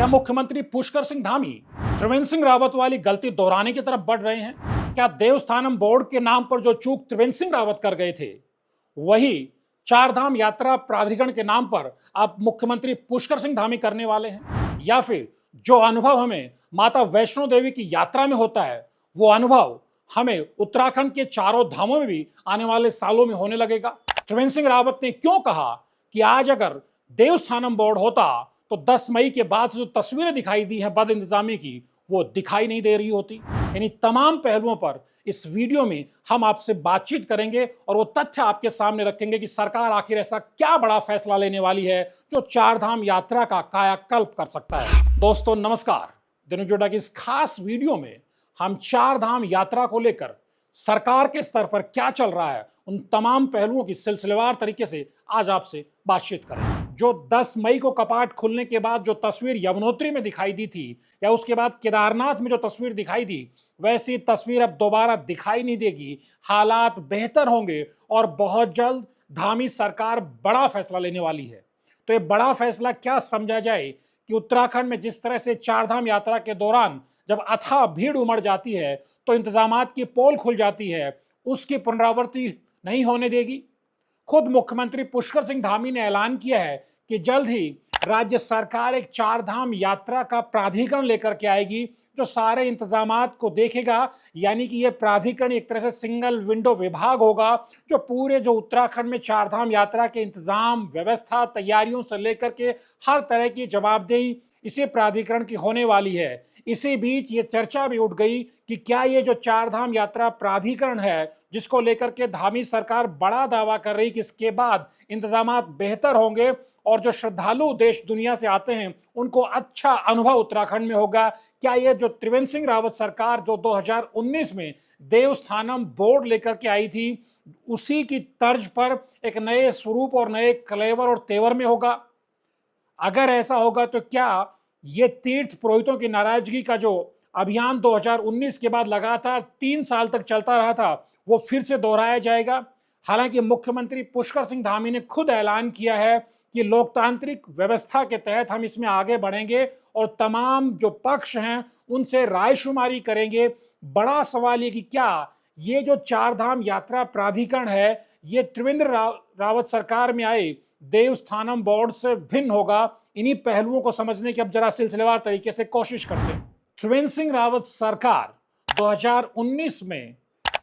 क्या मुख्यमंत्री पुष्कर सिंह धामी त्रिवेंद्र सिंह रावत वाली गलती दोहराने की तरफ बढ़ रहे हैं? क्या देवस्थानम बोर्ड के नाम पर जो चूक त्रिवेंद्र सिंह रावत कर गए थे, वही चारधाम यात्रा प्राधिकरण के नाम पर अब मुख्यमंत्री पुष्कर सिंह धामी करने वाले हैं? या फिर जो अनुभव हमें माता वैष्णो देवी की यात्रा में होता है, वो अनुभव हमें उत्तराखंड के चारों धामों में भी आने वाले सालों में होने लगेगा? त्रिवेंद्र सिंह रावत ने क्यों कहा कि आज अगर देवस्थानम बोर्ड होता तो 10 मई के बाद से जो तस्वीरें दिखाई दी हैं बद इंतजामी की, वो दिखाई नहीं दे रही होती? यानी तमाम पहलुओं पर इस वीडियो में हम आपसे बातचीत करेंगे और वो तथ्य आपके सामने रखेंगे कि सरकार आखिर ऐसा क्या बड़ा फैसला लेने वाली है जो चारधाम यात्रा का कायाकल्प कर सकता है। दोस्तों नमस्कार, दिनोजोड़ा की इस खास वीडियो में हम चारधाम यात्रा को लेकर सरकार के स्तर पर क्या चल रहा है, उन तमाम पहलुओं की सिलसिलेवार तरीके से आज आपसे बातचीत करें। जो 10 मई को कपाट खुलने के बाद जो तस्वीर यमुनोत्री में दिखाई दी थी, या उसके बाद केदारनाथ में जो तस्वीर दिखाई दी, वैसी तस्वीर अब दोबारा दिखाई नहीं देगी। हालात बेहतर होंगे और बहुत जल्द धामी सरकार बड़ा फैसला लेने वाली है। तो ये बड़ा फैसला क्या समझा जाए कि उत्तराखंड में जिस तरह से चारधाम यात्रा के दौरान जब अथाह भीड़ उमड़ जाती है तो इंतजामात की पोल खुल जाती है, उसकी पुनरावृत्ति नहीं होने देगी। खुद मुख्यमंत्री पुष्कर सिंह धामी ने ऐलान किया है कि जल्द ही राज्य सरकार एक चारधाम यात्रा का प्राधिकरण लेकर के आएगी जो सारे इंतजामात को देखेगा। यानी कि यह प्राधिकरण एक तरह से सिंगल विंडो विभाग होगा जो पूरे जो उत्तराखंड में चारधाम यात्रा के इंतजाम, व्यवस्था, तैयारियों से लेकर के हर तरह की जवाबदेही इसी प्राधिकरण की होने वाली है। इसी बीच ये चर्चा भी उठ गई कि क्या ये जो चारधाम यात्रा प्राधिकरण है, जिसको लेकर के धामी सरकार बड़ा दावा कर रही कि इसके बाद इंतजामात बेहतर होंगे और जो श्रद्धालु देश दुनिया से आते हैं उनको अच्छा अनुभव उत्तराखंड में होगा, क्या ये जो त्रिवेंद्र सिंह रावत सरकार जो 2019 में देवस्थानम बोर्ड लेकर के आई थी, उसी की तर्ज पर एक नए स्वरूप और नए कलेवर और तेवर में होगा? अगर ऐसा होगा तो क्या ये तीर्थ पुरोहितों की नाराजगी का जो अभियान 2019 के बाद लगातार 3 साल तक चलता रहा था, वो फिर से दोहराया जाएगा? हालांकि मुख्यमंत्री पुष्कर सिंह धामी ने खुद ऐलान किया है कि लोकतांत्रिक व्यवस्था के तहत हम इसमें आगे बढ़ेंगे और तमाम जो पक्ष हैं उनसे रायशुमारी करेंगे। बड़ा सवाल ये कि क्या ये जो चारधाम यात्रा प्राधिकरण है, ये त्रिवेंद्र रावत सरकार में आए देवस्थानम बोर्ड से भिन्न होगा? इन्हीं पहलुओं को समझने की अब जरा सिलसिलेवार तरीके से कोशिश करते हैं। त्रिवेंद्र सिंह रावत सरकार 2019 में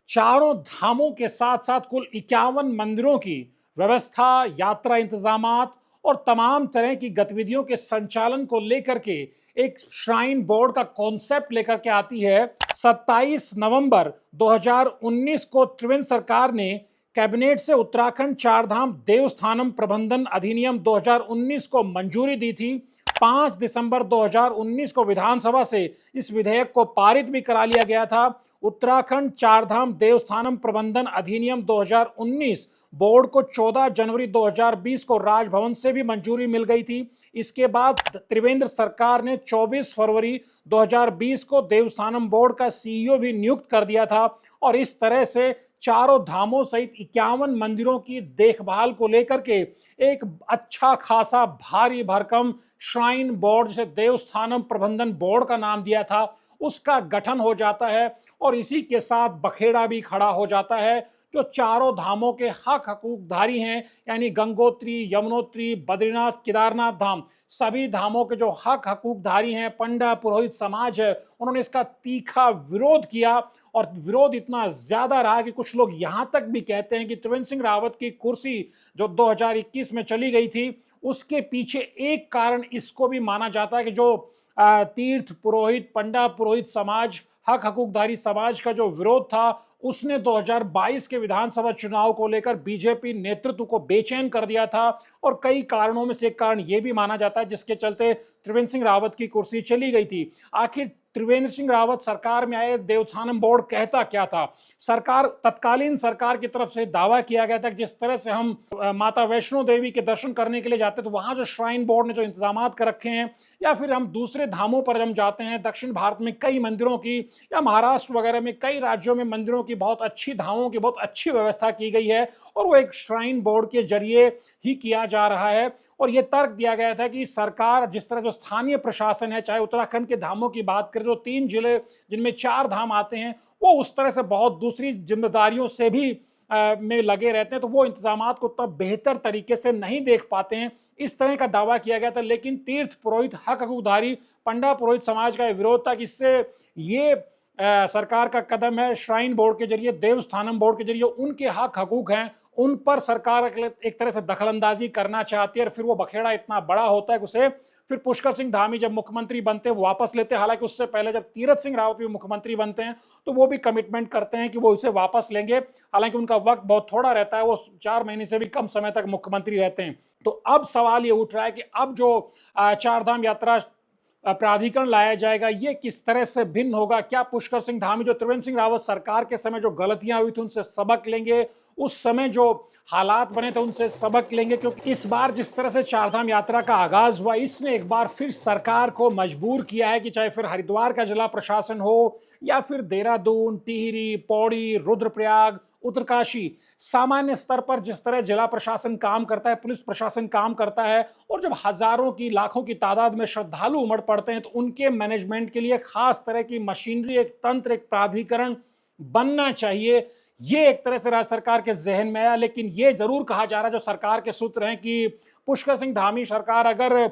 चारों धामों के साथ साथ कुल 51 मंदिरों की व्यवस्था, यात्रा इंतजामात और तमाम तरह की गतिविधियों के संचालन को लेकर के एक श्राइन बोर्ड का कॉन्सेप्ट लेकर के आती है। 27 नवंबर 2019 को त्रिवेंद्र सरकार ने कैबिनेट से उत्तराखंड चारधाम देवस्थानम प्रबंधन अधिनियम 2019 को मंजूरी दी थी। 5 दिसंबर 2019 को विधानसभा से इस विधेयक को पारित भी करा लिया गया था। उत्तराखंड चारधाम देवस्थानम प्रबंधन अधिनियम 2019 बोर्ड को 14 जनवरी 2020 को राजभवन से भी मंजूरी मिल गई थी। इसके बाद त्रिवेंद्र सरकार ने 24 फरवरी 2020 को देवस्थानम बोर्ड का सीईओ भी नियुक्त कर दिया था और इस तरह से चारों धामों सहित 51 मंदिरों की देखभाल को लेकर के एक अच्छा खासा भारी भरकम श्राइन बोर्ड, जिसे देवस्थानम प्रबंधन बोर्ड का नाम दिया था, उसका गठन हो जाता है। और इसी के साथ बखेड़ा भी खड़ा हो जाता है। जो चारों धामों के हक हकूकधारी हैं, यानी गंगोत्री, यमुनोत्री, बद्रीनाथ, केदारनाथ धाम, सभी धामों के जो हक हकूकधारी हैं, पंडा पुरोहित समाज है, उन्होंने इसका तीखा विरोध किया। और विरोध इतना ज्यादा रहा कि कुछ लोग यहां तक भी कहते हैं कि त्रिवेंद्र सिंह रावत की कुर्सी जो 2021 में चली गई थी, उसके पीछे एक कारण इसको भी माना जाता है कि जो तीर्थ पुरोहित, पंडा पुरोहित समाज, हक हकूकधारी समाज का जो विरोध था, उसने 2022 के विधानसभा चुनाव को लेकर बीजेपी नेतृत्व को बेचैन कर दिया था। और कई कारणों में से एक कारण यह भी माना जाता है जिसके चलते त्रिवेंद्र सिंह रावत की कुर्सी चली गई थी। आखिर त्रिवेंद्र सिंह रावत सरकार में आए देवस्थानम बोर्ड कहता क्या था? सरकार, तत्कालीन सरकार की तरफ से दावा किया गया था कि जिस तरह से हम माता वैष्णो देवी के दर्शन करने के लिए जाते तो वहां जो श्राइन बोर्ड ने जो इंतजामात कर रखे हैं, या फिर हम दूसरे धामों पर हम जाते हैं, दक्षिण भारत में कई मंदिरों की, या महाराष्ट्र वगैरह में कई राज्यों में मंदिरों की बहुत अच्छी, धामों की बहुत अच्छी व्यवस्था की गई है और वो एक श्राइन बोर्ड के जरिए ही किया जा रहा है। और ये तर्क दिया गया था कि सरकार जिस तरह जो स्थानीय प्रशासन है, चाहे उत्तराखंड के धामों की बात करें, जो 3 जिले जिनमें 4 धाम आते हैं, वो उस तरह से बहुत दूसरी जिम्मेदारियों से भी में लगे रहते हैं, तो वो इंतजामात को उतना बेहतर तरीके से नहीं देख पाते हैं, इस तरह का दावा किया गया था। लेकिन तीर्थ पुरोहित, हक हकूकधारी पंडा पुरोहित समाज का विरोध था कि इससे ये सरकार का कदम है, श्राइन बोर्ड के जरिए, देवस्थानम बोर्ड के जरिए उनके हक हकूक हैं, उन पर सरकार एक तरह से दखलंदाजी करना चाहती है, और फिर वो बखेड़ा इतना बड़ा होता है कि उसे फिर पुष्कर सिंह धामी जब मुख्यमंत्री बनते हैं वो वापस लेते हैं। हालांकि उससे पहले जब तीरथ सिंह रावत भी मुख्यमंत्री बनते हैं तो वो भी कमिटमेंट करते हैं कि वो इसे वापस लेंगे। हालांकि उनका वक्त बहुत थोड़ा रहता है, वो 4 महीने से भी कम समय तक मुख्यमंत्री रहते हैं। तो अब सवाल ये उठ रहा है कि अब जो 4 धाम यात्रा प्राधिकरण लाया जाएगा, ये किस तरह से भिन्न होगा? क्या पुष्कर सिंह धामी जो त्रिवेंद्र सिंह रावत सरकार के समय जो गलतियां हुई थी उनसे सबक लेंगे, उस समय जो हालात बने थे उनसे सबक लेंगे? क्योंकि इस बार जिस तरह से 4 धाम यात्रा का आगाज हुआ, इसने एक बार फिर सरकार को मजबूर किया है कि चाहे फिर हरिद्वार का जिला प्रशासन हो या फिर देहरादून, टिहरी, पौड़ी, रुद्रप्रयाग, उत्तरकाशी, सामान्य स्तर पर जिस तरह जिला प्रशासन काम करता है, पुलिस प्रशासन काम करता है, और जब हजारों की लाखों की तादाद में श्रद्धालु उमड़ पड़ते हैं तो उनके मैनेजमेंट के लिए खास तरह की मशीनरी, एक तंत्र, एक प्राधिकरण बनना चाहिए। ये एक तरह से राज्य सरकार के जहन में आया। लेकिन ये जरूर कहा जा रहा है, जो सरकार के सूत्र हैं, कि पुष्कर सिंह धामी सरकार अगर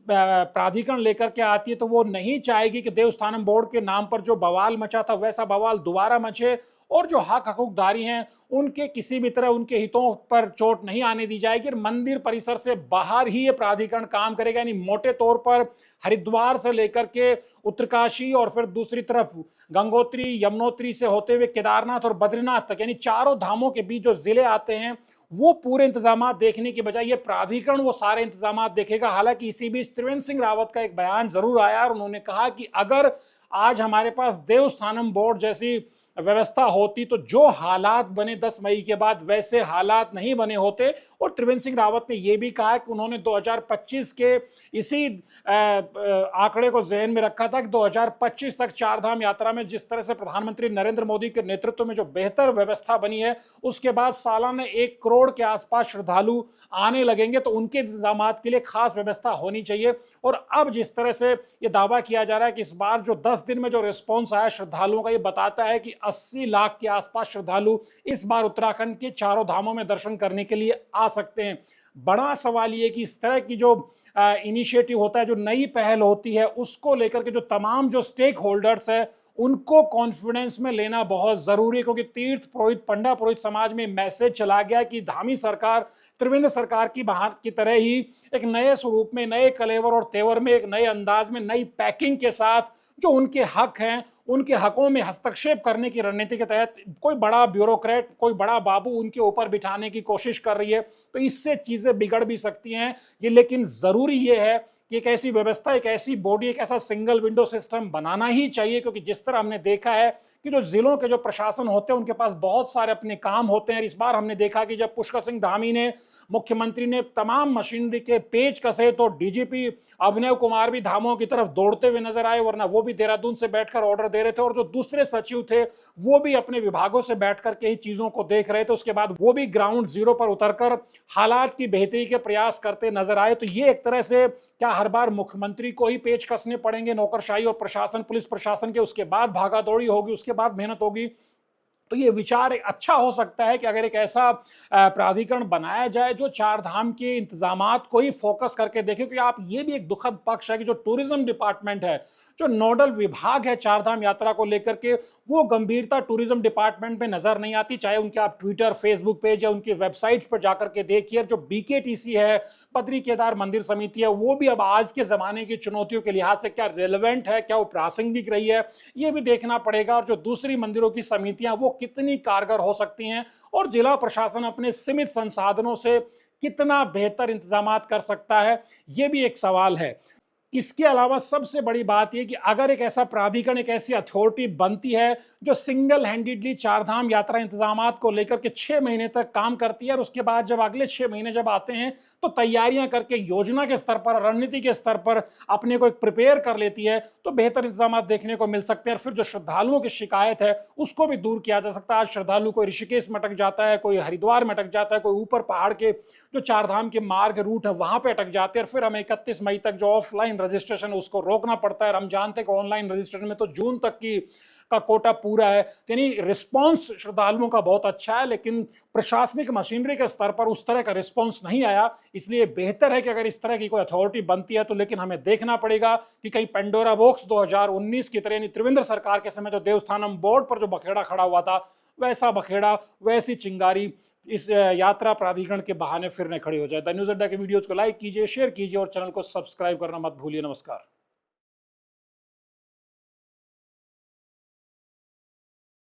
प्राधिकरण लेकर के आती है तो वो नहीं चाहेगी कि देवस्थानम बोर्ड के नाम पर जो बवाल मचा था वैसा बवाल दोबारा मचे, और जो हक हकूकदारी हैं उनके किसी भी तरह उनके हितों पर चोट नहीं आने दी जाएगी। मंदिर परिसर से बाहर ही ये प्राधिकरण काम करेगा, यानी मोटे तौर पर हरिद्वार से लेकर के उत्तरकाशी और फिर दूसरी तरफ गंगोत्री, यमुनोत्री से होते हुए केदारनाथ और बद्रीनाथ तक, यानी चारों धामों के बीच जो जिले आते हैं वो पूरे इंतजाम देखने की बजाय ये प्राधिकरण वो सारे इंतजाम देखेगा। हालांकि इसी बीच त्रिवेंद्र सिंह रावत का एक बयान जरूर आया और उन्होंने कहा कि अगर आज हमारे पास देवस्थानम बोर्ड जैसी व्यवस्था होती तो जो हालात बने 10 मई के बाद वैसे हालात नहीं बने होते। और त्रिवेंद्र सिंह रावत ने यह भी कहा कि उन्होंने 2025 के इसी आंकड़े को जहन में रखा था कि 2025 तक 4 धाम यात्रा में जिस तरह से प्रधानमंत्री नरेंद्र मोदी के नेतृत्व में जो बेहतर व्यवस्था बनी है, उसके बाद सालाना 1 करोड़ के आसपास श्रद्धालु आने लगेंगे, तो उनके इंतजाम के लिए खास व्यवस्था होनी चाहिए। और अब जिस तरह से ये दावा किया जा रहा है कि इस बार जो 10 दिन में जो रिस्पॉन्स आया श्रद्धालुओं का, ये बताता है कि 80 लाख के आसपास श्रद्धालु इस बार उत्तराखंड के चारों धामों में दर्शन करने के लिए आ सकते हैं। बड़ा सवाल ये कि इस तरह की जो इनिशिएटिव होता है, जो नई पहल होती है, उसको लेकर के जो तमाम जो स्टेक होल्डर्स है उनको कॉन्फिडेंस में लेना बहुत जरूरी है। क्योंकि तीर्थ पुरोहित, पंडा पुरोहित समाज में मैसेज चला गया कि धामी सरकार त्रिवेंद्र सरकार की बाहर की तरह ही एक नए स्वरूप में, नए कलेवर और तेवर में, एक नए अंदाज में, नई पैकिंग के साथ जो उनके हक हैं, उनके हकों में हस्तक्षेप करने की रणनीति के तहत कोई बड़ा ब्यूरोक्रेट, कोई बड़ा बाबू उनके ऊपर बिठाने की कोशिश कर रही है। तो इससे चीजें बिगड़ भी सकती हैं ये। लेकिन जरूरी ये है कि एक ऐसी व्यवस्था, एक ऐसी बॉडी, एक ऐसा सिंगल विंडो सिस्टम बनाना ही चाहिए। क्योंकि जिस तरह हमने देखा है कि जो जिलों के जो प्रशासन होते हैं उनके पास बहुत सारे अपने काम होते हैं। इस बार हमने देखा कि जब पुष्कर सिंह धामी ने, मुख्यमंत्री ने तमाम मशीनरी के पेच कसे तो डीजीपी अभिनव कुमार भी धामों की तरफ दौड़ते हुए नजर आए, वरना वो भी देहरादून से बैठकर ऑर्डर दे रहे थे। और जो दूसरे सचिव थे वो भी अपने विभागों से बैठ करके ही चीजों को देख रहे थे। उसके बाद वो भी ग्राउंड जीरो पर उतरकर हालात की बेहतरी के प्रयास करते नजर आए। तो ये एक तरह से क्या हर बार मुख्यमंत्री को ही पेच कसने पड़ेंगे, नौकरशाही और प्रशासन, पुलिस प्रशासन के, उसके बाद भागा दौड़ी होगी, उसके बाद मेहनत होगी? तो ये विचार अच्छा हो सकता है कि अगर एक ऐसा प्राधिकरण बनाया जाए जो 4 धाम के इंतजामात को ही फोकस करके देखे। क्योंकि आप ये भी एक दुखद पक्ष है कि जो टूरिज्म डिपार्टमेंट है, जो नोडल विभाग है 4 धाम यात्रा को लेकर के, वो गंभीरता टूरिज्म डिपार्टमेंट में नजर नहीं आती। चाहे उनके आप ट्विटर, फेसबुक पेज या उनकी वेबसाइट पर जाकर के देखिए। जो BKTC है, बद्री केदार मंदिर समिति है, वो भी अब आज के जमाने की चुनौतियों के लिहाज से क्या रेलेवेंट है, क्या वो प्रासंगिक रही है, ये भी देखना पड़ेगा। और जो दूसरी मंदिरों की समितियां वो कितनी कारगर हो सकती हैं, और जिला प्रशासन अपने सीमित संसाधनों से कितना बेहतर इंतजाम कर सकता है, ये भी एक सवाल है। इसके अलावा सबसे बड़ी बात यह कि अगर एक ऐसा प्राधिकरण, एक ऐसी अथॉरिटी बनती है जो सिंगल हैंडेडली चारधाम यात्रा इंतजामात को लेकर के 6 महीने तक काम करती है, और उसके बाद जब अगले 6 महीने जब आते हैं तो तैयारियां करके योजना के स्तर पर, रणनीति के स्तर पर अपने को एक प्रिपेयर कर लेती है, तो बेहतर इंतजाम देखने को मिल सकते हैं। और फिर जो श्रद्धालुओं की शिकायत है उसको भी दूर किया जा सकता है। आज श्रद्धालु कोई ऋषिकेश में अटक जाता है, कोई हरिद्वार में अटक जाता है, कोई ऊपर पहाड़ के जो चारधाम के मार्ग रूट है वहां पे अटक जाते हैं, और फिर हमें 31 मई तक जो ऑफलाइन रजिस्ट्रेशन उसको रोकना पड़ता है। हम जानते हैं कि ऑनलाइन रजिस्ट्रेशन में तो जून तक की का कोटा पूरा है। यानी रिस्पांस श्रद्धालुओं का बहुत अच्छा है, लेकिन प्रशासनिक मशीनरी के स्तर पर उस तरह का रिस्पांस नहीं आया। इसलिए बेहतर है कि अगर इस तरह की कोई अथॉरिटी बनती है तो, लेकिन हमें देखना पड़ेगा कि कहीं पेंडोरा बॉक्स 2019 की तरह, त्रिवेंद्र सरकार के समय जो देवस्थानम बोर्ड पर जो बखेड़ा खड़ा हुआ था, वैसा बखेड़ा, वैसी चिंगारी इस यात्रा प्राधिकरण के बहाने फिरने खड़ी हो जाए। द न्यूज़ अड्डा के वीडियोज को लाइक कीजिए, शेयर कीजिए और चैनल को सब्सक्राइब करना मत भूलिए। नमस्कार।